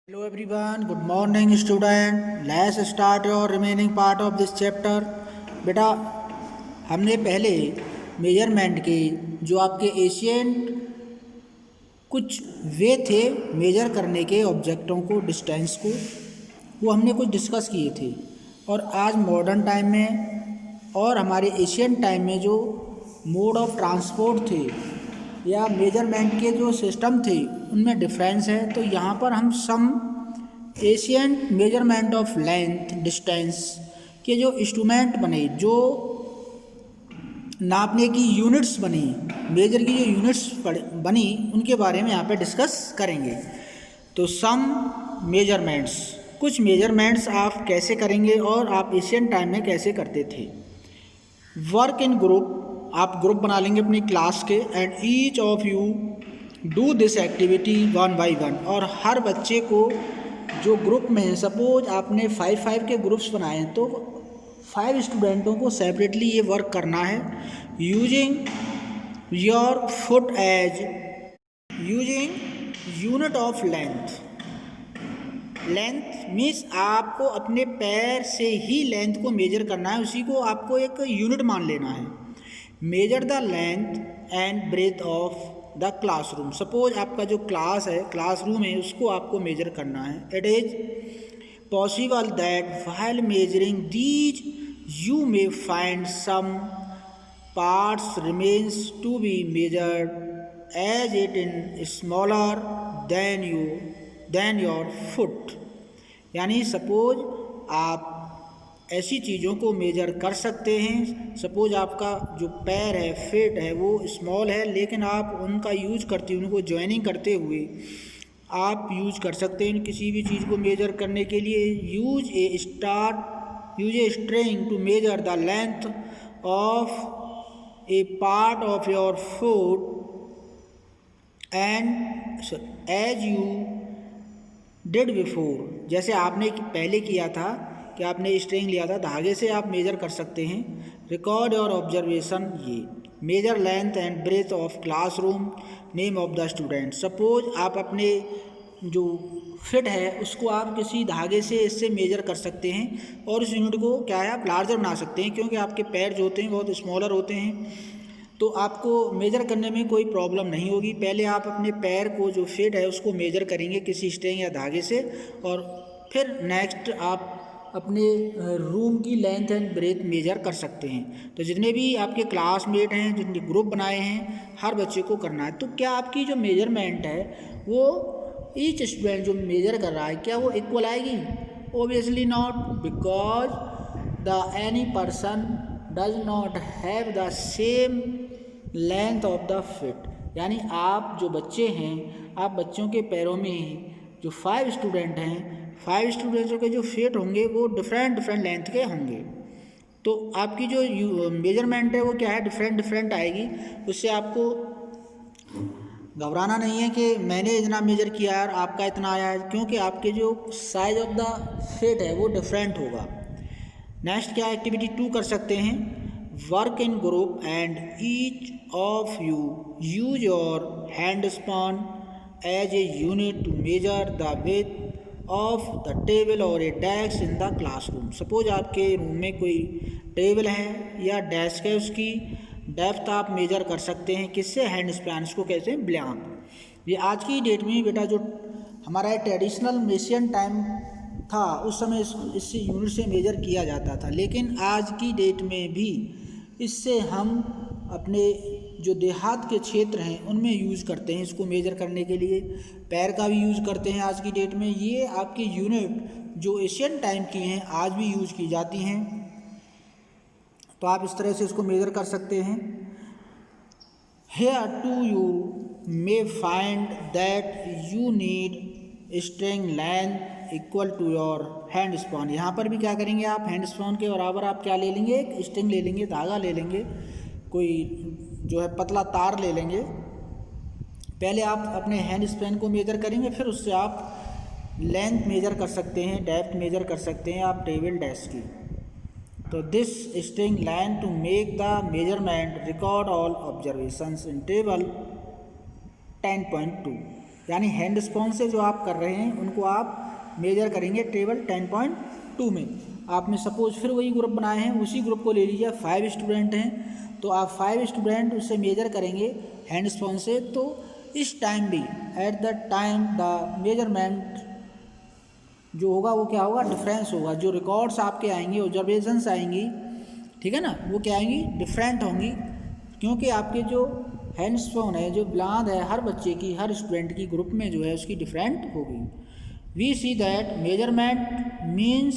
Hello everyone, good morning student. Let's start your remaining part of this chapter. बेटा हमने पहले measurement के जो आपके एशियन कुछ वे थे मेजर करने के ऑब्जेक्टों को डिस्टेंस को वो हमने कुछ डिस्कस किए थे। और आज मॉडर्न टाइम में और हमारे एशियन टाइम में जो मोड ऑफ ट्रांसपोर्ट थे या मेजरमेंट के जो सिस्टम थे उनमें डिफरेंस है। तो यहाँ पर हम some Asian measurement of length distance के जो इंस्ट्रूमेंट बने, जो नापने की यूनिट्स बनी, मेजर की जो यूनिट्स बनी, उनके बारे में यहाँ पे डिस्कस करेंगे। तो सम मेजरमेंट्स, कुछ मेजरमेंट्स आप कैसे करेंगे और आप एशियन टाइम में कैसे करते थे। वर्क इन ग्रुप, आप ग्रुप बना लेंगे अपनी क्लास के, and each of you do this activity one by one, और हर बच्चे को जो ग्रुप में है, सपोज आपने 5 के ग्रुप्स बनाए हैं तो 5 स्टूडेंटों को सेपरेटली ये वर्क करना है। Using your foot as using unit of length. Length means आपको अपने पैर से ही लेंथ को मेजर करना है, उसी को आपको एक यूनिट मान लेना है। Measure the length and breadth of the classroom. Suppose आपका जो क्लास है, क्लासरूम है, उसको आपको मेजर करना है। It is possible that while measuring these you may find some parts remains to be measured as it in smaller than your foot. यानी suppose आप ऐसी चीज़ों को मेजर कर सकते हैं। सपोज आपका जो पैर है, फिट है, वो स्मॉल है, लेकिन आप उनका यूज करते हुए, उनको ज्वाइनिंग करते हुए आप यूज कर सकते हैं किसी भी चीज़ को मेजर करने के लिए। Use a string to measure the length of a part of your foot and as you did before. जैसे आपने पहले किया था कि आपने स्ट्रिंग लिया था, धागे से आप मेजर कर सकते हैं। रिकॉर्ड और ऑब्जर्वेशन, ये measure length and breadth of classroom, name of the student. Suppose आप अपने जो फिट है उसको आप किसी धागे से इससे मेजर कर सकते हैं और उस यूनिट को क्या है आप लार्जर बना सकते हैं, क्योंकि आपके पैर जो होते हैं बहुत स्मॉलर होते हैं, तो आपको मेजर करने में कोई प्रॉब्लम नहीं होगी। पहले आप अपने पैर को जो फिट है उसको मेजर करेंगे किसी स्ट्रिंग या धागे से, और फिर नेक्स्ट आप अपने रूम की लेंथ एंड ब्रेथ मेजर कर सकते हैं। तो जितने भी आपके क्लासमेट हैं, जितने ग्रुप बनाए हैं, हर बच्चे को करना है। तो क्या आपकी जो मेजरमेंट है वो ईच स्टूडेंट जो मेजर कर रहा है क्या वो इक्वल आएगी? Obviously not, because the any person does not have the same length of the fit. यानी आप जो बच्चे हैं, आप बच्चों के पैरों में जो 5 स्टूडेंट हैं, 5 स्टूडेंट्स के जो फिट होंगे वो डिफरेंट लेंथ के होंगे। तो आपकी जो मेजरमेंट है वो क्या है, डिफरेंट आएगी। उससे आपको घबराना नहीं है कि मैंने इतना मेजर किया और आपका इतना आया है, क्योंकि आपके जो साइज ऑफ द फिट है वो डिफरेंट होगा। नेक्स्ट क्या एक्टिविटी 2 कर सकते हैं। Work in group and each of you use your hand span as a unit to measure the width of the table और a desk in the classroom. Suppose आपके room में कोई table है या डेस्क है, उसकी डेप्थ आप major कर सकते हैं किससे, हैंड स्पैन को कहते हैं ब्लैंक। ये आज की डेट में बेटा जो हमारा ट्रेडिशनल मेशियन टाइम था उस समय इससे यूनिट से मेजर किया जाता था, लेकिन आज की डेट में भी इससे हम अपने जो देहात के क्षेत्र हैं उनमें यूज़ करते हैं इसको मेजर करने के लिए। पैर का भी यूज़ करते हैं आज की डेट में। ये आपकी यूनिट जो एशियन टाइम की हैं आज भी यूज़ की जाती हैं, तो आप इस तरह से इसको मेजर कर सकते हैं। Here too you may find that you need string length equal to your hand span. यहाँ पर भी क्या करेंगे आप, हैंड स्पॉन के बराबर आप क्या ले लेंगे, एक स्ट्रिंग ले लेंगे, धागा ले लेंगे, कोई जो है पतला तार ले लेंगे। पहले आप अपने हैंड स्पैन को मेजर करेंगे, फिर उससे आप लेंथ मेजर कर सकते हैं, डेप्थ मेजर कर सकते हैं आप टेबल डेस्क की। तो this string length to make the measurement, record all observations in table 10.2। यानी हैंड स्पून से जो आप कर रहे हैं उनको आप मेजर करेंगे टेबल 10.2 में। आपने सपोज फिर वही ग्रुप बनाए हैं, उसी ग्रुप को ले लीजिए, 5 स्टूडेंट हैं तो आप 5 स्टूडेंट उससे मेजर करेंगे हैंड स्पून से। तो इस टाइम भी at the time the measurement जो होगा वो क्या होगा, डिफरेंस होगा। जो रिकॉर्ड्स आपके आएंगी, ऑब्जर्वेशंस आएंगी, ठीक है ना, वो क्या आएंगी, डिफरेंट होंगी, क्योंकि आपके जो हैंड स्पून है, जो बुलंद है, हर बच्चे की, हर स्टूडेंट की ग्रुप में जो है उसकी डिफरेंट होगी। We see that measurement means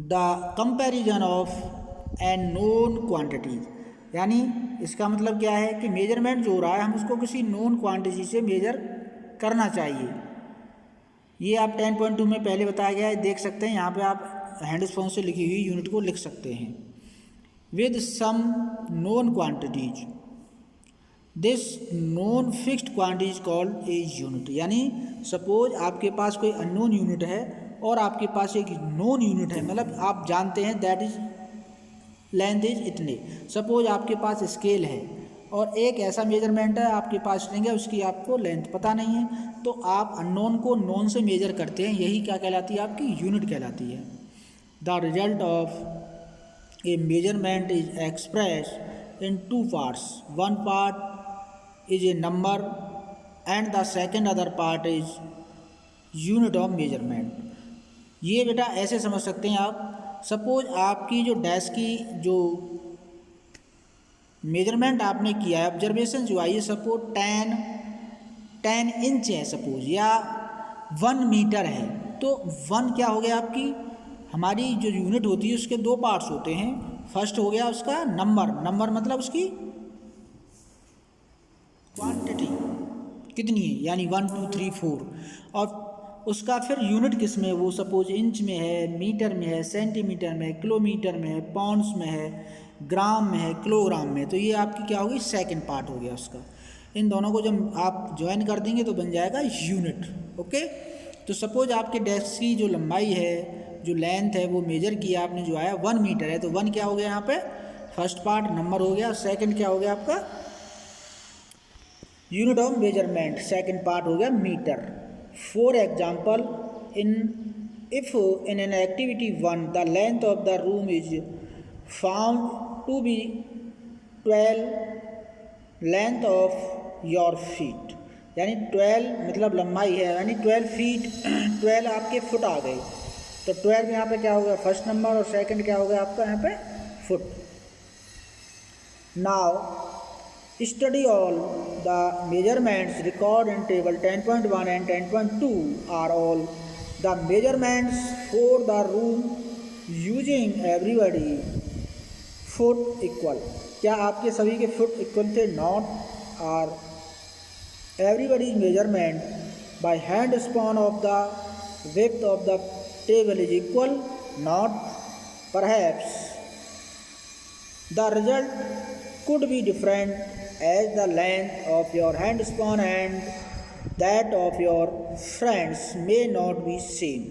the comparison of an known quantities, यानी इसका मतलब क्या है कि मेजरमेंट जो हो रहा है हम उसको किसी नोन क्वांटिटी से मेजर करना चाहिए। ये आप 10.2 में पहले बताया गया है, देख सकते हैं यहाँ पे आप हैंड स्पून से लिखी हुई यूनिट को लिख सकते हैं। With some known quantities this non fixed quantity is called a unit, यानी सपोज आपके पास कोई अननोन यूनिट है और आपके पास एक नोन यूनिट है, मतलब आप जानते हैं दैट इज लेंथ इज इतने। सपोज आपके पास स्केल है और एक ऐसा मेजरमेंट है आपके पास स्ट्रिंग है, उसकी आपको लेंथ पता नहीं है, तो आप अननोन को नोन से मेजर करते हैं, यही क्या कहलाती है, आपकी यूनिट कहलाती है। The result of A measurement is express in 2 parts, one part is a number and the second other part is unit of measurement। ये बेटा ऐसे समझ सकते हैं आप, सपोज आपकी जो डैश की जो मेजरमेंट आपने किया है, ऑब्जर्वेशन जो आई है, सपोज 10 इंच है सपोज, या 1 मीटर है, तो 1 क्या हो गया आपकी, हमारी जो यूनिट होती है उसके 2 पार्ट्स होते हैं। फर्स्ट हो गया उसका नंबर मतलब उसकी क्वांटिटी कितनी है, यानी 1 2 3 4, और उसका फिर यूनिट किस में, वो सपोज इंच में है, मीटर में है, सेंटीमीटर में है, किलोमीटर में है, पाउंड्स में है, ग्राम में है, किलोग्राम में। तो ये आपकी क्या होगी, सेकंड पार्ट हो गया उसका। इन दोनों को जब आप ज्वाइन कर देंगे तो बन जाएगा यूनिट। ओके, तो सपोज आपके डेस्क की जो लंबाई है, जो लेंथ है, वो मेजर किया आपने, जो आया 1 मीटर है, तो 1 क्या हो गया यहाँ पे, फर्स्ट पार्ट नंबर हो गया, सेकंड क्या हो गया आपका unit of measurement, second part हो गया metre. For example if in an activity 1 the length of the room is found to be 12 length of your feet, यानी 12 मतलब लंबाई है, यानी 12 फीट 12 आपके फुट आ गए, तो 12 यहाँ पे क्या हो गया, फर्स्ट नंबर, और सेकंड क्या हो गया आपका यहाँ पे foot. Now study all the measurements recorded in table 10.1 and 10.2 are all the measurements for the room using everybody foot equal। क्या आपके सभी के फुट इक्वल थे, not or everybody's measurement by hand span of the width of the table is equal, not perhaps the result could be different as the length of your hand span and that of your friends may not be same।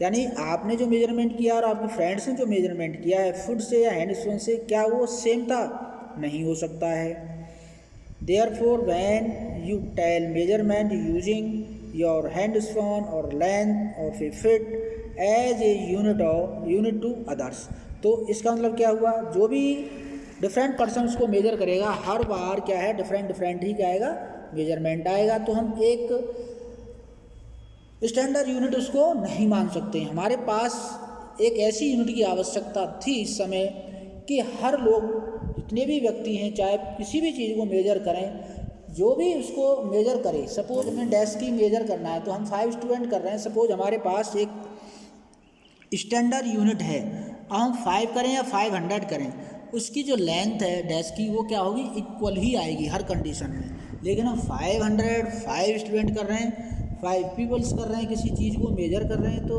यानी आपने जो measurement किया और आपके friends ने जो measurement किया है फुट से या हैंड स्पून से, क्या वो सेम था, नहीं हो सकता है। Therefore when you tell measurement using your hand span or length of a foot as a unit to others, तो इसका मतलब क्या हुआ, जो भी डिफरेंट पर्सन उसको मेजर करेगा, हर बार क्या है, डिफरेंट ही क्या आएगा, मेजरमेंट आएगा। तो हम एक स्टैंडर्ड यूनिट उसको नहीं मान सकते हैं। हमारे पास एक ऐसी यूनिट की आवश्यकता थी इस समय कि हर लोग, जितने भी व्यक्ति हैं, चाहे किसी भी चीज़ को मेजर करें, जो भी उसको मेजर करे, सपोज हमें डेस्क की मेजर करना है तो हम 5 स्टूडेंट कर रहे हैं, सपोज हमारे पास एक स्टैंडर्ड यूनिट है, हम 5 करें या 500 करें, उसकी जो लेंथ है डेस्क की वो क्या होगी, इक्वल ही आएगी हर कंडीशन में। लेकिन हम 5 स्टूडेंट कर रहे हैं, 5 पीपल्स कर रहे हैं, किसी चीज़ को मेजर कर रहे हैं, तो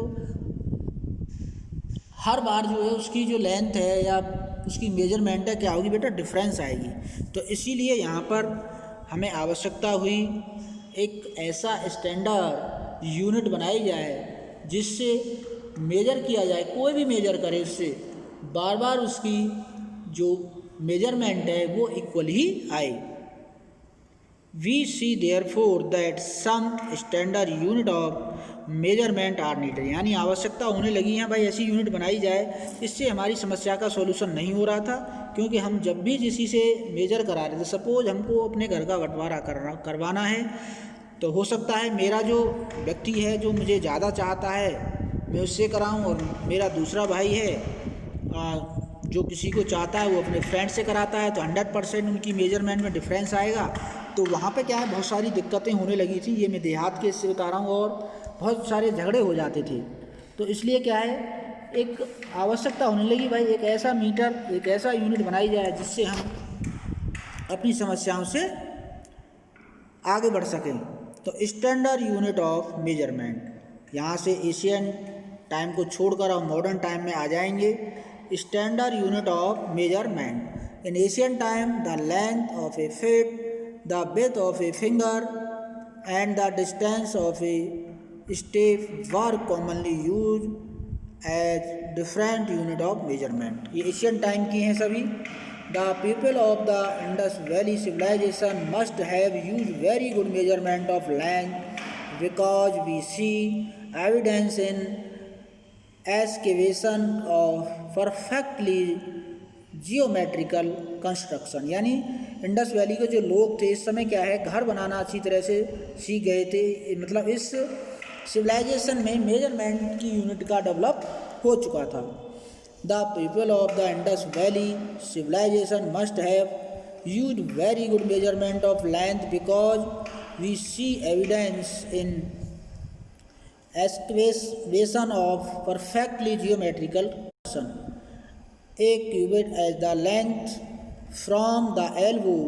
हर बार जो है उसकी जो लेंथ है या उसकी मेजरमेंट है क्या होगी बेटा, डिफरेंस आएगी। तो इसीलिए यहाँ पर हमें आवश्यकता हुई एक ऐसा स्टैंडर्ड यूनिट बनाई जाए जिससे मेजर किया जाए, कोई भी मेजर करे उससे बार बार उसकी जो मेजरमेंट है वो इक्वल ही आए। We see therefore that some standard unit of measurement are needed, यानी आवश्यकता होने लगी है भाई ऐसी यूनिट बनाई जाए। इससे हमारी समस्या का सॉल्यूशन नहीं हो रहा था, क्योंकि हम जब भी किसी से मेजर करा रहे थे, सपोज हमको अपने घर का बंटवारा करवाना है, तो हो सकता है मेरा जो व्यक्ति है जो मुझे ज़्यादा चाहता है मैं उससे कराऊं, और मेरा दूसरा भाई है जो किसी को चाहता है वो अपने फ्रेंड से कराता है, तो 100% उनकी मेजरमेंट में डिफरेंस आएगा। तो वहाँ पे क्या है, बहुत सारी दिक्कतें होने लगी थी। ये मैं देहात के इससे बता रहा हूँ, और बहुत सारे झगड़े हो जाते थे। तो इसलिए क्या है, एक आवश्यकता होने लगी भाई एक ऐसा मीटर, एक ऐसा यूनिट बनाई जाए जिससे हम अपनी समस्याओं से आगे बढ़ सकें। तो स्टैंडर्ड यूनिट ऑफ मेजरमेंट, यहाँ से एशियन टाइम को छोड़कर अब मॉडर्न टाइम में आ जाएंगे। Standard unit of measurement in Asian time, the length of A feet, the width of a finger and the distance of a step were commonly used as different unit of measurement। ये Asian time की हैं सभी। The people of the Indus Valley civilization must have used very good measurement of length because we see evidence in excavation of perfectly geometrical construction, यानी Indus valley के जो लोग थे इस समय क्या है, घर बनाना अच्छी तरह से सीख गए थे। मतलब इस सिविलाइजेशन में मेजरमेंट की यूनिट का डेवलप हो चुका था। The people of the Indus Valley civilisation must have used very good measurement of length because we see evidence in excavation of perfectly geometrical construction. A cubit as the length from the elbow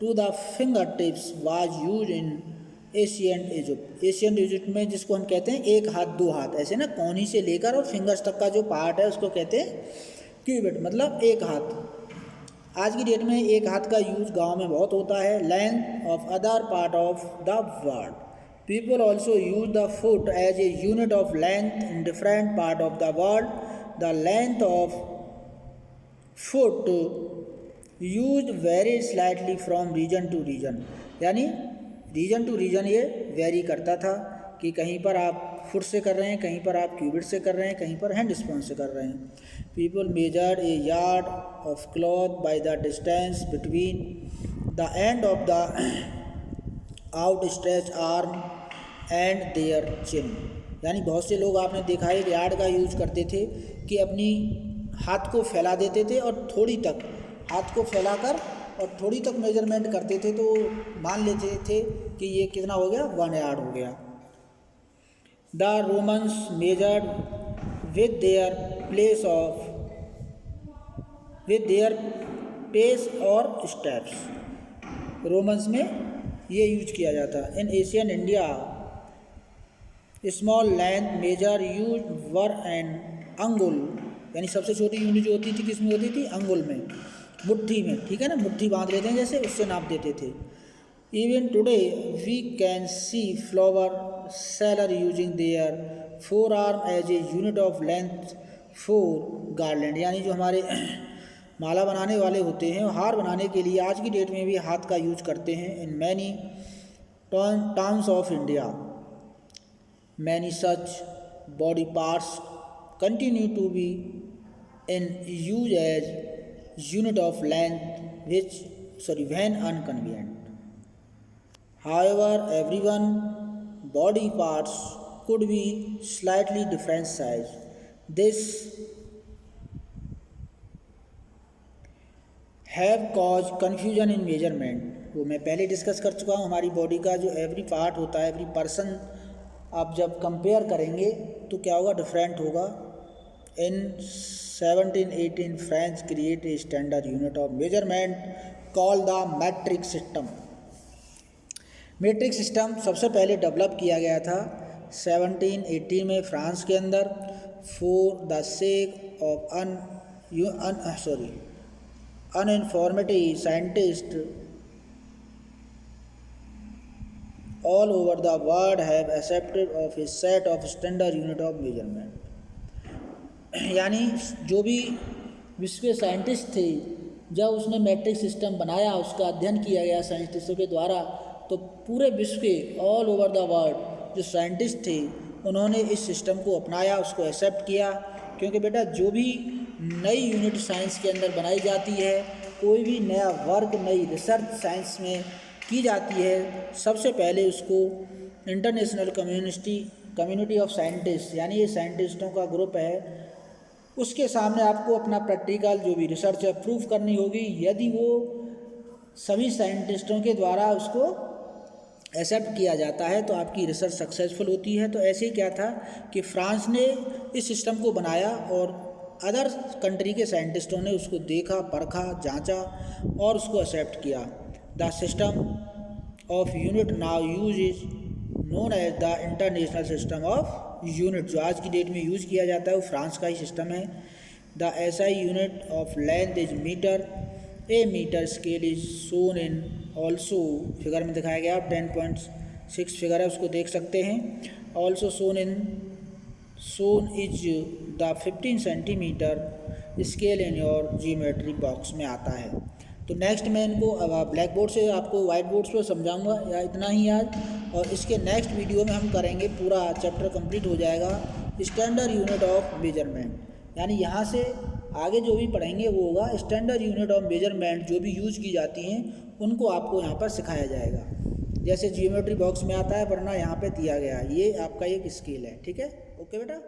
to the fingertips was used in ancient Egypt. Ancient Egypt में जिसको हम कहते हैं एक हाथ दो हाथ, ऐसे ना कोहनी से लेकर और फिंगर्स तक का जो पार्ट है उसको कहते हैं क्यूबिट, मतलब एक हाथ। आज की डेट में एक हाथ का यूज गांव में बहुत होता है। Length of other part of the world, people also use the foot as a unit of length in different part of the world. The length of foot use vary slightly from region to region, यानी region to region ये vary करता था कि कहीं पर आप foot से कर रहे हैं, कहीं पर आप क्यूबिट से कर रहे हैं, कहीं पर हैंड स्पून से कर रहे हैं। People measured a yard of cloth by the distance between the end of the out stretch arm and their chin, यानी बहुत से लोग आपने देखा है यार्ड का यूज करते थे कि अपनी हाथ को फैला देते थे और थोड़ी तक हाथ को फैलाकर और थोड़ी तक मेजरमेंट करते थे, तो मान लेते थे कि ये कितना हो गया, 1 यार्ड हो गया। The Romans measured with their pace और स्टेप्स, रोमन्स में ये यूज किया जाता। In Asian India small length measure use were an angul, यानी सबसे छोटी यूनिट जो होती थी किसमें होती थी, अंगुल में, मुट्ठी में, ठीक है ना, मुट्ठी बांध लेते हैं जैसे, उससे नाप देते थे। Even today we can see flower seller using their forearm as a unit of length for garland, यानी जो हमारे माला बनाने वाले होते हैं, हार बनाने के लिए आज की डेट में भी हाथ का यूज करते हैं। In many towns of India many such body parts continue to be in use as unit of length when inconvenient. However, everyone body parts could be slightly different size. This have caused confusion in measurement। वो मैं पहले discuss कर चुका हूँ, हमारी body का जो every part होता है, एवरी पर्सन आप जब कंपेयर करेंगे तो क्या होगा, डिफरेंट होगा। In 1718 French create a standard unit of measurement called the metric system. Metric system सबसे पहले डेवलप किया गया था 1718 में फ्रांस के अंदर, for the sake of uninformative scientist all over the world have accepted of a set of standard unit of measurement। यानी जो भी विश्व के साइंटिस्ट थे जब उसने मैट्रिक सिस्टम बनाया, उसका अध्ययन किया गया साइंटिस्टों के द्वारा, तो पूरे विश्व के ऑल ओवर द वर्ल्ड जो साइंटिस्ट थे उन्होंने इस सिस्टम को अपनाया, उसको एक्सेप्ट किया। क्योंकि बेटा जो भी नई यूनिट साइंस के अंदर बनाई जाती है, कोई भी नया वर्क, नई रिसर्च साइंस में की जाती है, सबसे पहले उसको इंटरनेशनल कम्युनिटी ऑफ साइंटिस्ट, यानी ये साइंटिस्टों का ग्रुप है, उसके सामने आपको अपना प्रैक्टिकल जो भी रिसर्च है प्रूफ करनी होगी। यदि वो सभी साइंटिस्टों के द्वारा उसको एक्सेप्ट किया जाता है तो आपकी रिसर्च सक्सेसफुल होती है। तो ऐसे ही क्या था कि फ्रांस ने इस सिस्टम को बनाया और अदर कंट्री के साइंटिस्टों ने उसको देखा, परखा, जांचा और उसको एक्सेप्ट किया। The system of unit now use is known as the international system of unit. जो आज की डेट में यूज़ किया जाता है वो फ्रांस का ही सिस्टम है। The SI unit of length is metre. A metre scale is shown in also, figure में दिखाया गया, 10.6 फिगर है, उसको देख सकते हैं। Also shown is the 15 centimetre scale in your geometry box में आता है। तो नेक्स्ट मैं इनको ब्लैक बोर्ड से आपको वाइट बोर्ड्स पर समझाऊंगा, या इतना ही आज। और इसके नेक्स्ट वीडियो में हम करेंगे, पूरा चैप्टर कंप्लीट हो जाएगा, स्टैंडर्ड यूनिट ऑफ मेजरमेंट। यानी यहाँ से आगे जो भी पढ़ेंगे वो होगा स्टैंडर्ड यूनिट ऑफ मेजरमेंट, जो भी यूज की जाती हैं उनको आपको यहाँ पर सिखाया जाएगा। जैसे जियोमेट्री बॉक्स में आता है, वरना यहाँ पे दिया गया है, ये आपका एक स्केल है। ठीक है, ओके बेटा।